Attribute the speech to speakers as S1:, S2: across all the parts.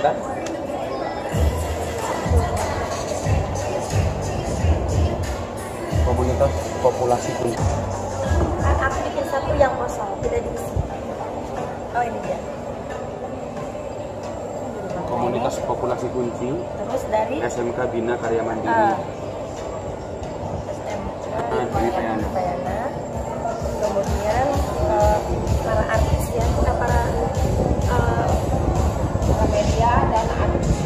S1: kita? Komunitas populasi kunci.
S2: Aku bikin satu yang kosong, tidak diisi. Oh ini dia.
S1: Komunitas populasi kunci.
S2: Terus dari
S1: SMK Bina Karya Mandiri.
S2: SMK Bina Bayana. Kemudian para artis ya, kita para media dan artis.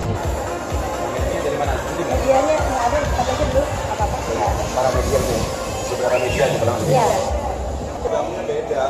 S1: Dari mana?
S2: Medianya yang ada aja dulu, apa-apa sudah ada.
S1: Para media ya. Saudara media di belakang.
S2: Iya.
S1: Beda.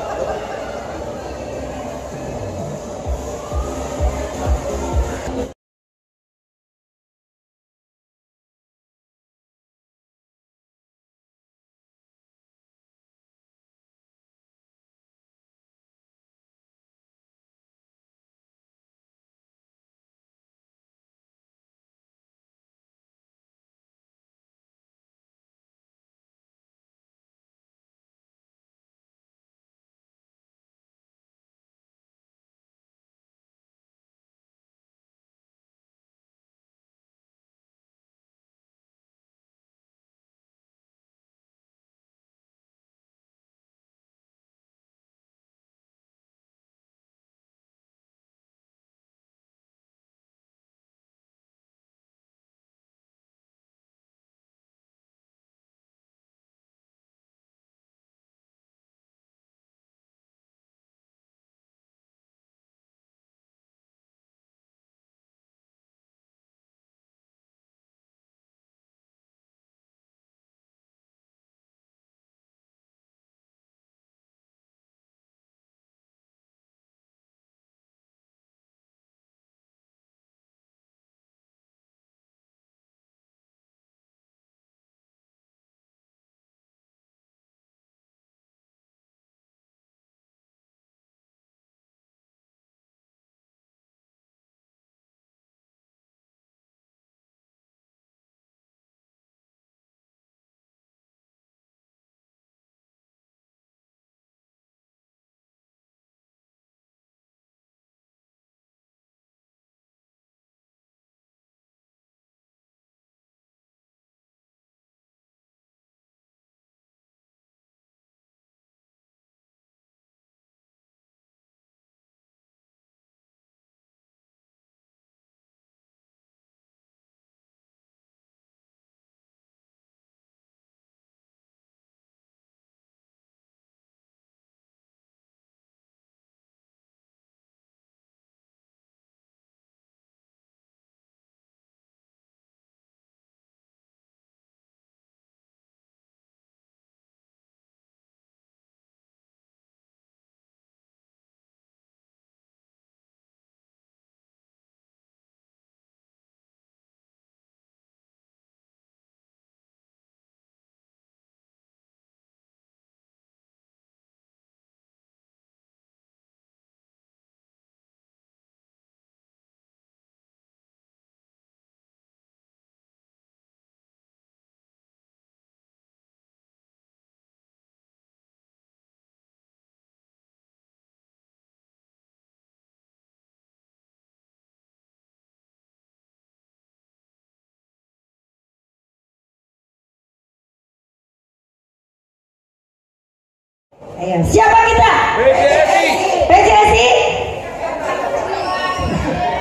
S2: Ayo, siapa kita?
S1: PJSI.
S2: PJSI.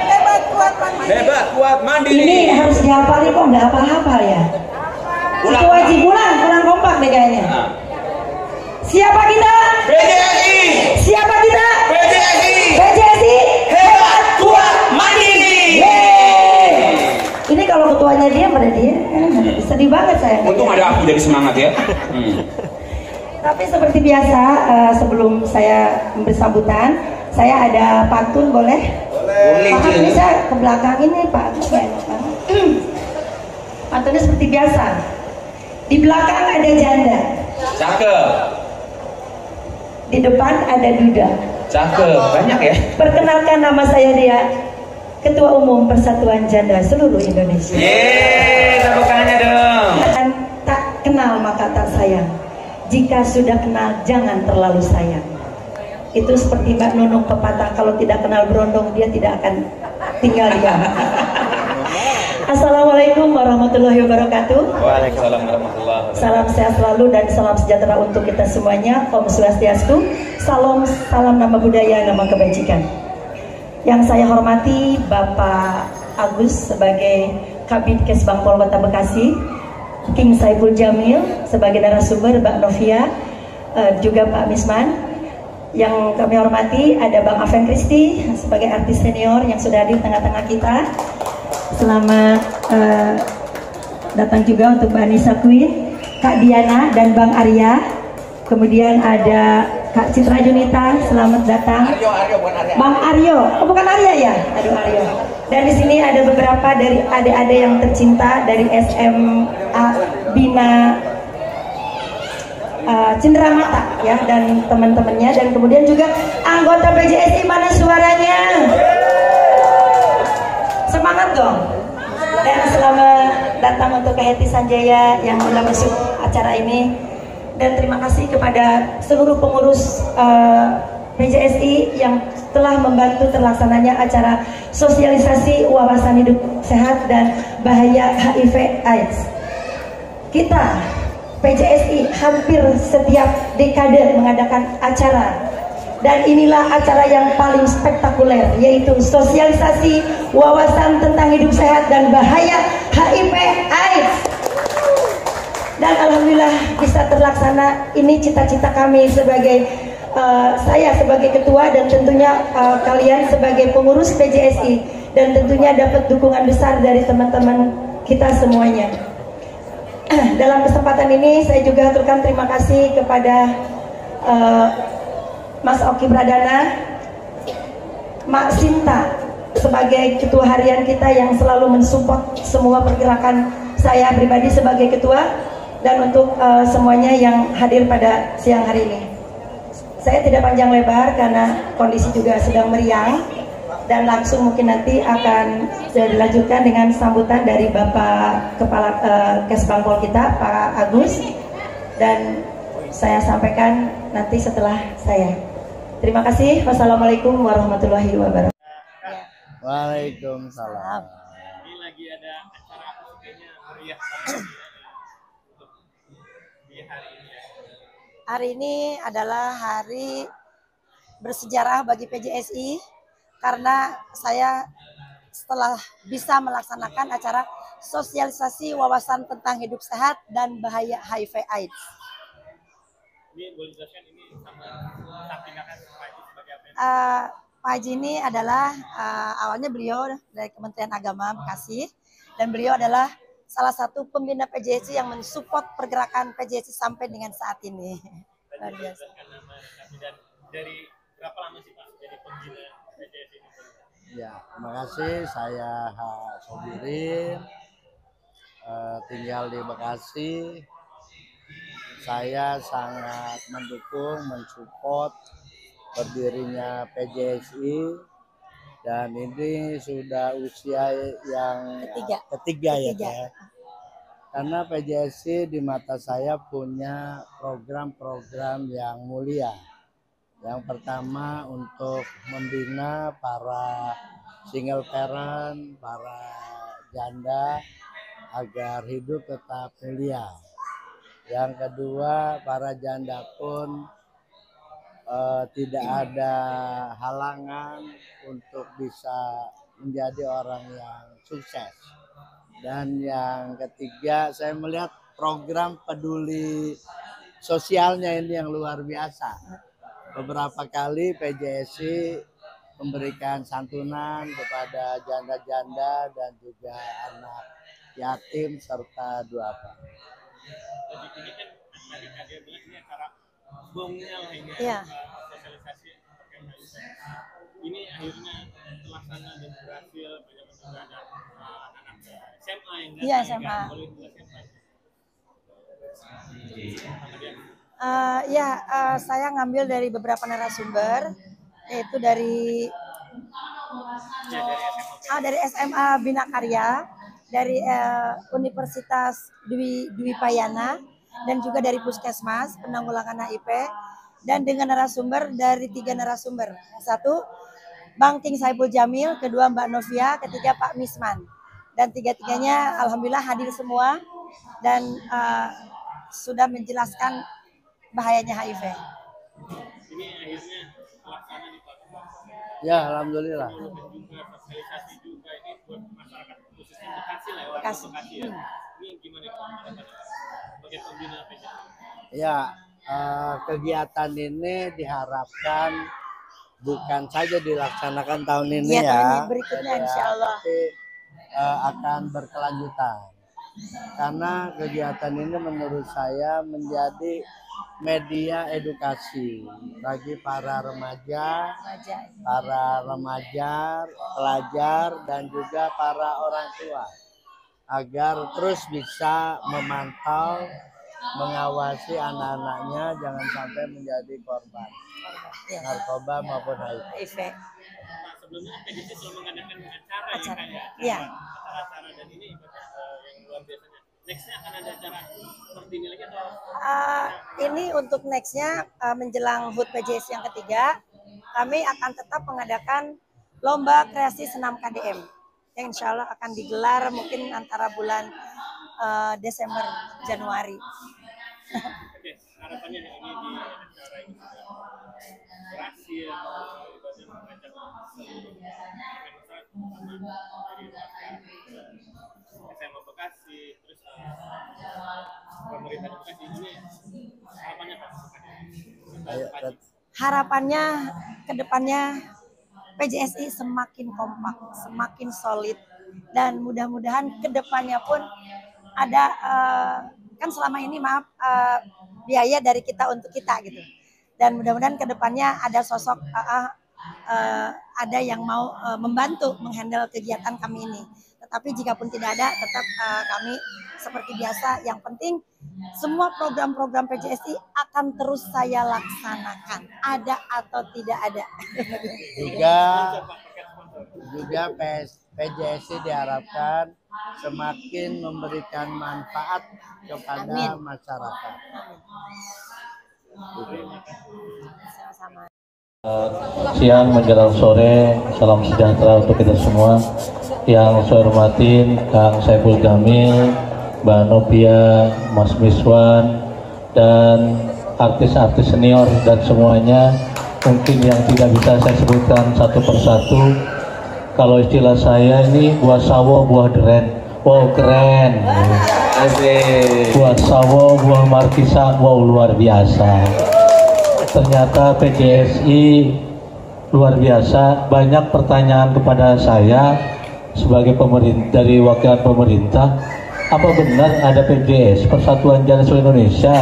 S2: Hebat, kuat, mandiri.
S1: Hebat, kuat, mandiri.
S2: Ini harus dihafal kok, nggak apa-apa ya. Itu wajib pulang, kurang kompak deh kayaknya. Siapa kita?
S1: PJSI.
S2: Siapa kita?
S1: PJSI.
S2: PJSI.
S1: Hebat, kuat, mandiri.
S2: Yeay. Ini kalau ketuanya dia, pada dia, sedih banget saya.
S1: Untung ada aku jadi semangat ya.
S2: Tapi seperti biasa, sebelum saya memberi sambutan, saya ada pantun, boleh?
S1: Boleh.
S2: Pak bisa ke belakang ini, Pak. Pantunnya seperti biasa. Di belakang ada janda.
S1: Cakep.
S2: Di depan ada duda.
S1: Cakep. Banyak ya.
S2: Perkenalkan, nama saya Dia, Ketua Umum Persatuan Janda Seluruh Indonesia.
S1: Yeay, tepuk tangannya dong.
S2: Tak kenal maka tak sayang. Jika sudah kenal, jangan terlalu sayang. Itu seperti Mbak Nunung pepatah, kalau tidak kenal berondong, dia tidak akan tinggal diam. Assalamualaikum warahmatullahi wabarakatuh.
S1: Waalaikumsalam warahmatullahi wabarakatuh.
S2: Salam sehat selalu dan salam sejahtera untuk kita semuanya. Om Swastiastu. Salam nama budaya, nama kebajikan. Yang saya hormati Bapak Agus sebagai Kabid Kesbang Pol Kota Bekasi, King Saiful Jamil sebagai narasumber, Mbak Novia, juga Pak Misman. Yang kami hormati ada Bang Aven Kristi sebagai artis senior yang sudah hadir di tengah-tengah kita. Selamat datang juga untuk Mbak Anissa Queen, Kak Diana dan Bang Arya. Kemudian ada Kak Citra Junita, selamat datang.
S1: Aryo, bukan Arya.
S2: Bang Aryo, oh bukan Arya ya? Aduh Aryo. Dan di sini ada beberapa dari adik-adik yang tercinta dari SMA Bina Cenderamata ya, dan teman-temannya, dan kemudian juga anggota PJSI, mana suaranya? Semangat dong. Dan selamat datang untuk Keheti Sanjaya yang telah masuk acara ini. Dan terima kasih kepada seluruh pengurus PJSI yang telah membantu terlaksananya acara sosialisasi wawasan hidup sehat dan bahaya HIV/AIDS. Kita PJSI hampir setiap dekade mengadakan acara, dan inilah acara yang paling spektakuler, yaitu sosialisasi wawasan tentang hidup sehat dan bahaya HIV/AIDS. Dan alhamdulillah bisa terlaksana. Ini cita-cita kami sebagai saya sebagai ketua, dan tentunya kalian sebagai pengurus PJSI, dan tentunya dapat dukungan besar dari teman-teman kita semuanya. Dalam kesempatan ini saya juga aturkan terima kasih kepada Mas Oki Pradana, Mak Sinta sebagai ketua harian kita yang selalu mensupport semua pergerakan saya pribadi sebagai ketua, dan untuk semuanya yang hadir pada siang hari ini. Saya tidak panjang lebar karena kondisi juga sedang meriang, dan langsung mungkin nanti akan dilanjutkan dengan sambutan dari Bapak Kepala Kesbang Pol kita, Pak Agus, dan saya sampaikan nanti setelah saya. Terima kasih. Wassalamualaikum warahmatullahi wabarakatuh.
S3: Waalaikumsalam.
S4: Ini lagi ada acara apa sih, kayaknya meriah di hari ini ya.
S5: Hari ini adalah hari bersejarah bagi PJSI karena saya setelah bisa melaksanakan acara sosialisasi wawasan tentang hidup sehat dan bahaya HIV/AIDS.
S4: Ini boleh jelaskan ini sama tindakan Pak Haji sebagai apa?
S5: Pak Haji ini adalah awalnya beliau dari Kementerian Agama Bekasi, dan beliau adalah salah satu pembina PJSI yang mensupport pergerakan PJSI sampai dengan saat ini. Luar biasa.
S4: Dan dari berapa lama sih Pak jadi pembina PJSI ini?
S3: Ya, terima kasih. Saya Sobirin, tinggal di Bekasi. Saya sangat mendukung, mensupport berdirinya PJSI, dan ini sudah usia yang ketiga. Ya. Karena PJSI di mata saya punya program-program yang mulia. Yang pertama untuk membina para single parent, para janda agar hidup tetap mulia. Yang kedua, para janda pun tidak ada halangan untuk bisa menjadi orang yang sukses. Dan yang ketiga, saya melihat program peduli sosialnya ini yang luar biasa. Beberapa kali PJSI memberikan santunan kepada janda-janda dan juga anak yatim serta duafa.
S4: Jadi ini kan tadi dia bilang ini acara bongnya lah ini,
S5: Iya.
S4: Sosialisasi terkait HIV. Ini akhirnya terlaksana dan berhasil, banyak juga ada anak SMA yang datang.
S5: Iya, SMA.
S4: Boleh dijelaskan Pak?
S5: Saya ngambil dari beberapa narasumber, yaitu dari dari SMA Bina Karya, dari Universitas Dwi Payana, dan juga dari Puskesmas Penanggulangan HIV, dan dengan narasumber dari 3 narasumber. Satu, Bang King Saiful Jamil, kedua Mbak Novia, ketiga Pak Misman. Dan tiga-tiganya alhamdulillah hadir semua dan sudah menjelaskan bahayanya HIV.
S4: Ini akhirnya terlaksana nih Pak.
S3: Ya, alhamdulillah.
S4: Juga sosialisasi juga ini buat masyarakat khususnya Bekasi lah ya,
S5: Bekasi.
S4: Bekasi ya. Ini gimana Pak? Sebagai pembina PJSI?
S3: Ya, kegiatan ini diharapkan bukan saja dilaksanakan tahun ini
S5: Iya, tahun
S3: ya,
S5: ini berikutnya insya Allah.
S3: tapi akan berkelanjutan. Karena kegiatan ini menurut saya menjadi media edukasi bagi para remaja, pelajar, dan juga para orang tua agar terus bisa memantau, mengawasi anak-anaknya jangan sampai menjadi korban narkoba maupun HIV.
S4: Pak, sebelumnya PJSI selalu mengadakan acara ya kayak
S5: Iya.
S4: acara-acara dan ini yang luar biasanya. Nextnya akan ada acara seperti ini lagi atau?
S5: Ini untuk nextnya menjelang HUT PJSI yang ketiga, kami akan tetap mengadakan lomba kreasi senam KDM yang insya Allah akan digelar mungkin antara bulan Desember Januari.
S4: Oke, harapannya ini di acara ini berhasil dan mengajak seluruh masyarakat dari SMA Bekasi terus pemerintah Bekasi ini harapannya Pak?
S5: Harapannya ke depannya PJSI semakin kompak, semakin solid, dan mudah-mudahan ke depannya pun ada kan selama ini biaya dari kita untuk kita gitu, dan mudah-mudahan ke depannya ada sosok ada yang mau membantu menghandle kegiatan kami ini. Tetapi jika pun tidak ada, tetap kami seperti biasa. Yang penting semua program-program PJSI akan terus saya laksanakan, ada atau tidak ada.
S3: Juga PJSI diharapkan semakin memberikan manfaat kepada masyarakat.
S5: Sama-sama.
S6: Siang menjelang sore, salam sejahtera untuk kita semua. Yang saya hormatin Kang Saiful Jamil, Mbak Novia, Mas Miswan, dan artis-artis senior dan semuanya. Mungkin yang tidak bisa saya sebutkan satu persatu. Kalau istilah saya ini buah sawo, buah deren. Wow, keren.
S1: Asik.
S6: Buah sawo, buah markisa, wow, luar biasa. Ternyata PJSI luar biasa. Banyak pertanyaan kepada saya sebagai pemerintah, dari wakilan pemerintah, apa benar ada PJS, Persatuan Janda Seluruh Indonesia?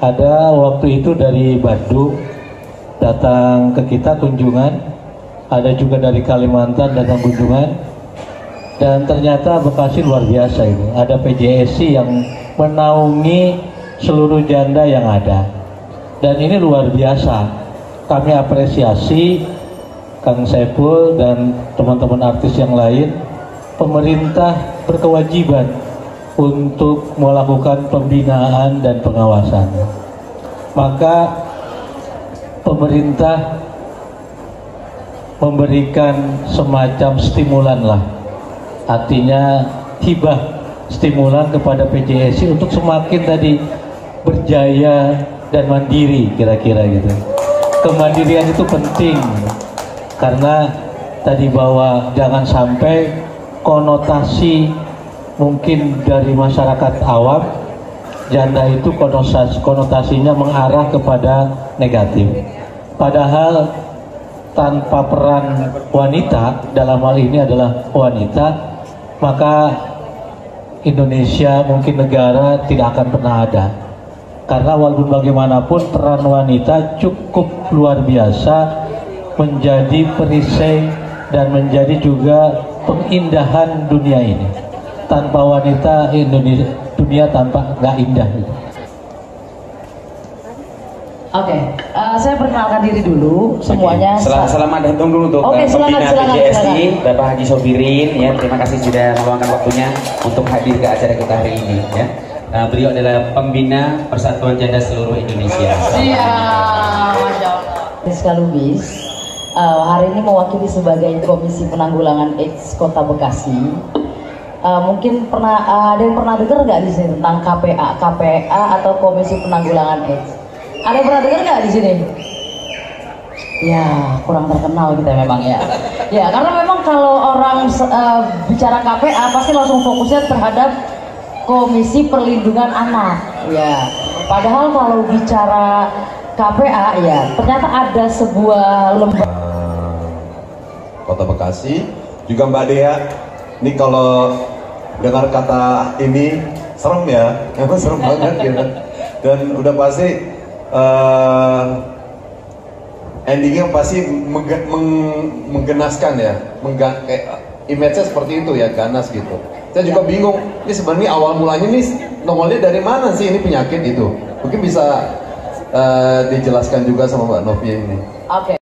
S6: Ada waktu itu dari Bandung datang ke kita kunjungan, ada juga dari Kalimantan datang kunjungan, dan ternyata Bekasi luar biasa ini. Ada PJSI yang menaungi seluruh janda yang ada. Dan ini luar biasa. Kami apresiasi Kang Saiful dan teman-teman artis yang lain. Pemerintah berkewajiban untuk melakukan pembinaan dan pengawasan. Maka pemerintah memberikan semacam stimulan lah. Artinya hibah stimulan kepada PJSI untuk semakin tadi berjaya dan mandiri, kira-kira gitu. Kemandirian itu penting karena tadi bahwa jangan sampai konotasi mungkin dari masyarakat awam janda itu konotasinya mengarah kepada negatif. Padahal tanpa peran wanita, dalam hal ini adalah wanita, maka Indonesia mungkin negara tidak akan pernah ada. Karena walaupun bagaimanapun peran wanita cukup luar biasa menjadi perisai dan menjadi juga pengindahan dunia ini. Tanpa wanita Indonesia, dunia tanpa nggak indah.
S7: Oke, saya perkenalkan diri dulu semuanya.
S1: Selamat datang dulu untuk pembina PJSI, Bapak Haji Sobirin. Ya, terima kasih sudah meluangkan waktunya untuk hadir ke acara kita hari ini. Ya. Beliau adalah pembina Persatuan Janda Seluruh Indonesia.
S7: Iya, Masya Allah. Rizka Lubis, hari ini mewakili sebagai Komisi Penanggulangan AIDS Kota Bekasi. Mungkin ada yang pernah dengar nggak di sini tentang KPA atau Komisi Penanggulangan AIDS? Ada yang pernah dengar nggak di sini? Ya, kurang terkenal kita memang ya. Ya, karena memang kalau orang bicara KPA pasti langsung fokusnya terhadap Komisi Perlindungan Anak. Ya, padahal kalau bicara KPA ya ternyata ada sebuah lembaga
S8: Kota Bekasi juga Mbak Dea. Ini kalau dengar kata ini serem ya, emang serem banget gitu. Dan udah pasti endingnya pasti menggenaskan ya, kayak image-nya seperti itu ya, ganas gitu. Saya juga bingung, ini sebenarnya awal mulanya nih nongolnya dari mana sih ini penyakit itu? Mungkin bisa dijelaskan juga sama Mbak Novia ini.
S7: Oke.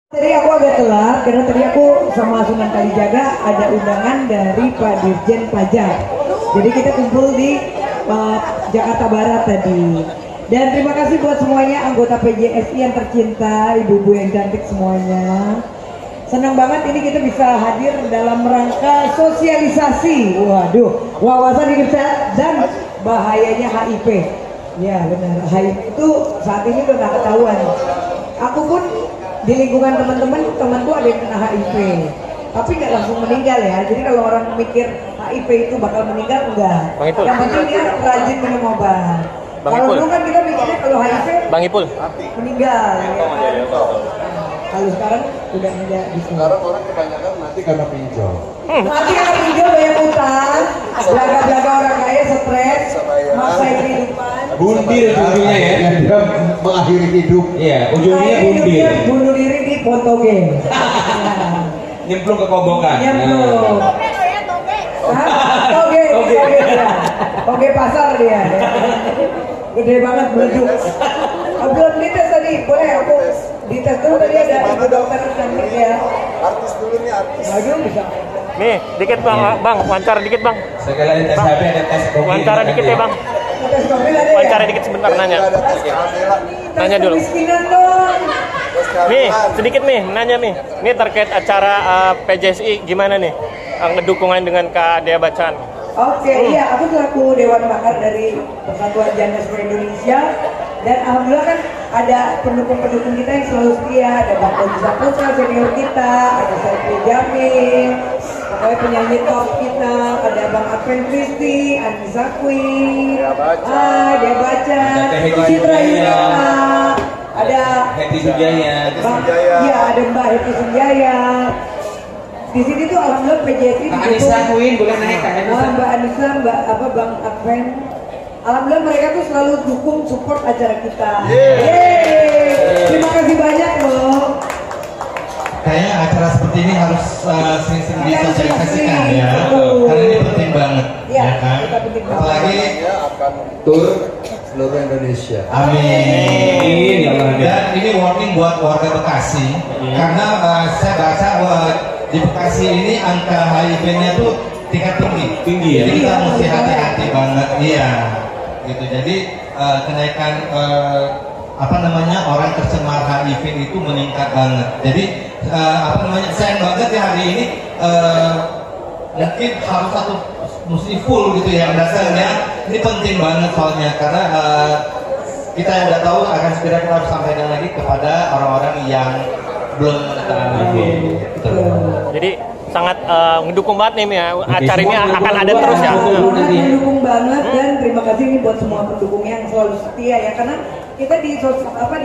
S9: Tadi aku agak telat karena tadi aku sama Sunan Kalijaga ada undangan dari Pak Dirjen Pajak. Jadi kita kumpul di Jakarta Barat tadi. Dan terima kasih buat semuanya anggota PJSI yang tercinta, ibu-ibu yang cantik semuanya. Senang banget ini kita bisa hadir dalam rangka sosialisasi. Waduh, wawasan hidup sehat dan bahayanya HIV. Ya benar, HIV itu saat ini udah gak ketahuan. Aku pun di lingkungan temanku ada yang kena HIV, tapi nggak langsung meninggal ya. Jadi kalau orang mikir HIV itu bakal meninggal, enggak. Yang penting dia rajin minum obat. Kalau dulu kan kita mikirnya kalau HIV
S4: Bang Ipul
S9: meninggal. Ya. Kalau sekarang udah enggak gitu.
S8: Sekarang orang kebanyakan mati karena pinjol.
S9: Mati karena pinjol, banyak utang, belaga-belaga orang kaya, stres, masa kehidupan.
S1: Bundir ujungnya ya.
S8: Dia mengakhiri hidup.
S1: Iya, ujungnya bundir.
S9: Bunuh diri di Pontoge.
S1: Nyemplung ke kobokan.
S9: Nyemplung. Toge pasar dia. Gede banget meleduk. Aku belum dites tadi, boleh aku dites dulu. Tadi ada ibu dokter cantik ya.
S8: Artis dulu nih, artis.
S9: Aduh bisa.
S4: nih dikit bang, bang wawancara dikit bang.
S1: Sekali ada tes HP, ada tes kopi.
S4: Wawancara dikit ya bang.
S9: Tes COVID ada ya?
S4: Wawancara dikit sebentar nanya. Nanya dulu.
S9: Kemiskinan dong.
S4: Nih sedikit nih nanya nih. Ini terkait acara PJSI gimana nih? Ngedukungan dengan Kak Dea Bacan.
S9: Oke, iya, aku selaku Dewan Pakar dari Persatuan Janda Seluruh Indonesia. Dan alhamdulillah kan ada pendukung-pendukung kita yang selalu setia. Ada Bang Oji Saputra senior kita, ada Saiful Jamil, pokoknya penyanyi top kita, ada Bang Adven Kristi, Anissa Queen, Dea Bacan, Citra Yunita, ada
S1: Hetty Sunjaya.
S9: Iya, ada Mbak Hetty Sunjaya. Di sini tuh alhamdulillah PJSI
S1: Kak Anissa Queen boleh naik Kak Anissa.
S9: Mbak Anissa, Bang Adven. Alhamdulillah mereka tuh selalu dukung support acara kita. Yeay. Terima kasih banyak loh.
S10: Kayaknya acara seperti ini harus sering-sering disosialisasikan ya. Karena ini penting banget.
S9: Ya,
S10: kan? Apalagi
S8: akan tur seluruh Indonesia.
S10: Amin. Dan ini warning buat warga Bekasi. Karena saya baca di Bekasi ini angka HIV-nya tuh tingkat tinggi ya. Jadi kita mesti hati-hati banget, iya. Gitu. Jadi kenaikan orang tercemar HIV itu meningkat banget. Jadi sayang banget ya hari ini mungkin harus mesti full gitu yang datangnya. Ini penting banget soalnya karena kita yang udah tahu akan segera kita harus sampaikan lagi kepada orang-orang yang belum mengetahui.
S4: Jadi sangat mendukung banget nih ya, acara ini akan ada terus ya.
S9: Mendukung banget dan terima kasih nih buat semua pendukungnya yang selalu setia ya, karena kita di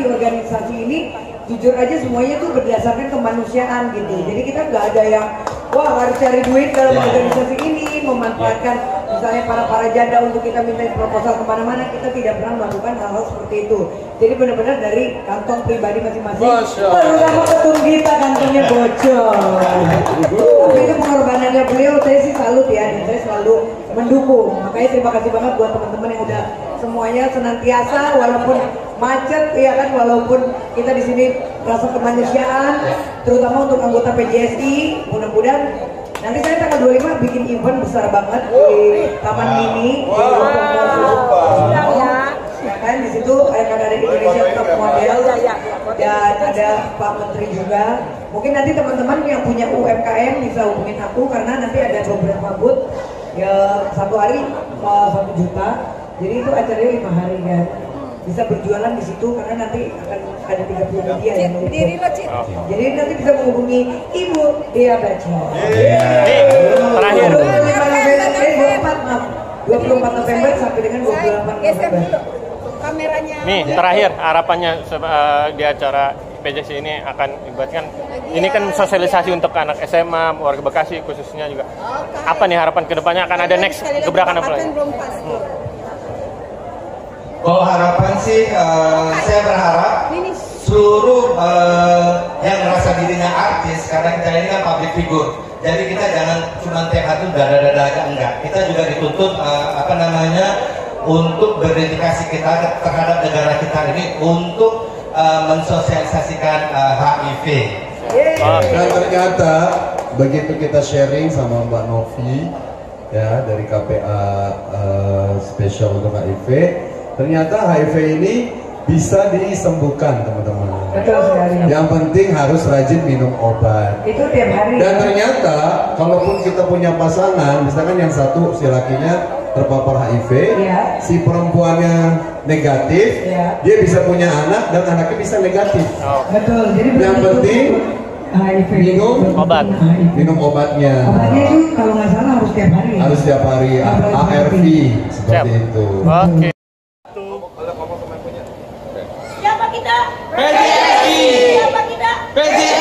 S9: organisasi ini jujur aja semuanya tuh berdasarkan kemanusiaan gitu. Jadi kita nggak ada yang wah harus cari duit dalam organisasi ini, memanfaatkan misalnya para janda untuk kita minta proposal kemana-mana. Kita tidak pernah melakukan hal-hal seperti itu. Jadi benar-benar dari kantong pribadi masing-masing. Terutama ketum kita kantongnya bocor. Tapi itu pengorbanannya beliau, saya sih salut ya, dan saya selalu mendukung. Makanya terima kasih banget buat teman-teman yang udah semuanya senantiasa walaupun macet ya kan, walaupun kita di sini rasa kemanusiaan, terutama untuk anggota PJSI. Mudah-mudahan nanti saya tanggal 25 bikin event besar banget di Taman Mini. Ya kan, di situ akan ada Indonesia Top Model dan ada Pak Menteri juga. Mungkin nanti teman-teman yang punya UMKM bisa hubungin aku karena nanti ada beberapa booth ya, satu hari 1 juta. Jadi itu acaranya 5 hari kan. Bisa berjualan di situ karena nanti akan ada 30 media yang meliput. Jadi nanti bisa menghubungi Ibu Dia Baca.
S4: Terakhir.
S9: 24 November sampai dengan 28 November.
S5: Kameranya.
S4: Nih terakhir harapannya di acara PJSI ini akan ibaratkan ini kan sosialisasi untuk anak SMA, warga Bekasi khususnya juga. Apa nih harapan kedepannya akan ada next gebrakan apa lagi?
S10: Kalau harapan sih saya berharap seluruh yang merasa dirinya artis, karena kita ini kan public figure, jadi kita jangan cuma tiap hari dada-dada aja, enggak. Kita juga dituntut untuk berdedikasi kita terhadap negara kita ini untuk mensosialisasikan HIV.
S8: Dan ternyata begitu kita sharing sama Mbak Novi ya dari KPA spesial untuk HIV, ternyata HIV ini bisa disembuhkan teman-teman.
S9: Betul sekali.
S8: Yang penting harus rajin minum obat.
S9: Itu tiap hari.
S8: Dan ternyata kalaupun kita punya pasangan, misalkan yang satu si lakinya terpapar HIV, si perempuannya negatif, dia bisa punya anak dan anaknya bisa negatif.
S9: Betul. Jadi
S8: yang penting
S9: HIV.
S8: Minum obatnya.
S9: Obatnya itu kalau nggak salah harus tiap hari.
S8: Harus tiap hari. ARV seperti itu.
S4: Oke.
S5: Siapa kita?
S10: PJSI.
S5: Siapa kita?
S10: PJSI.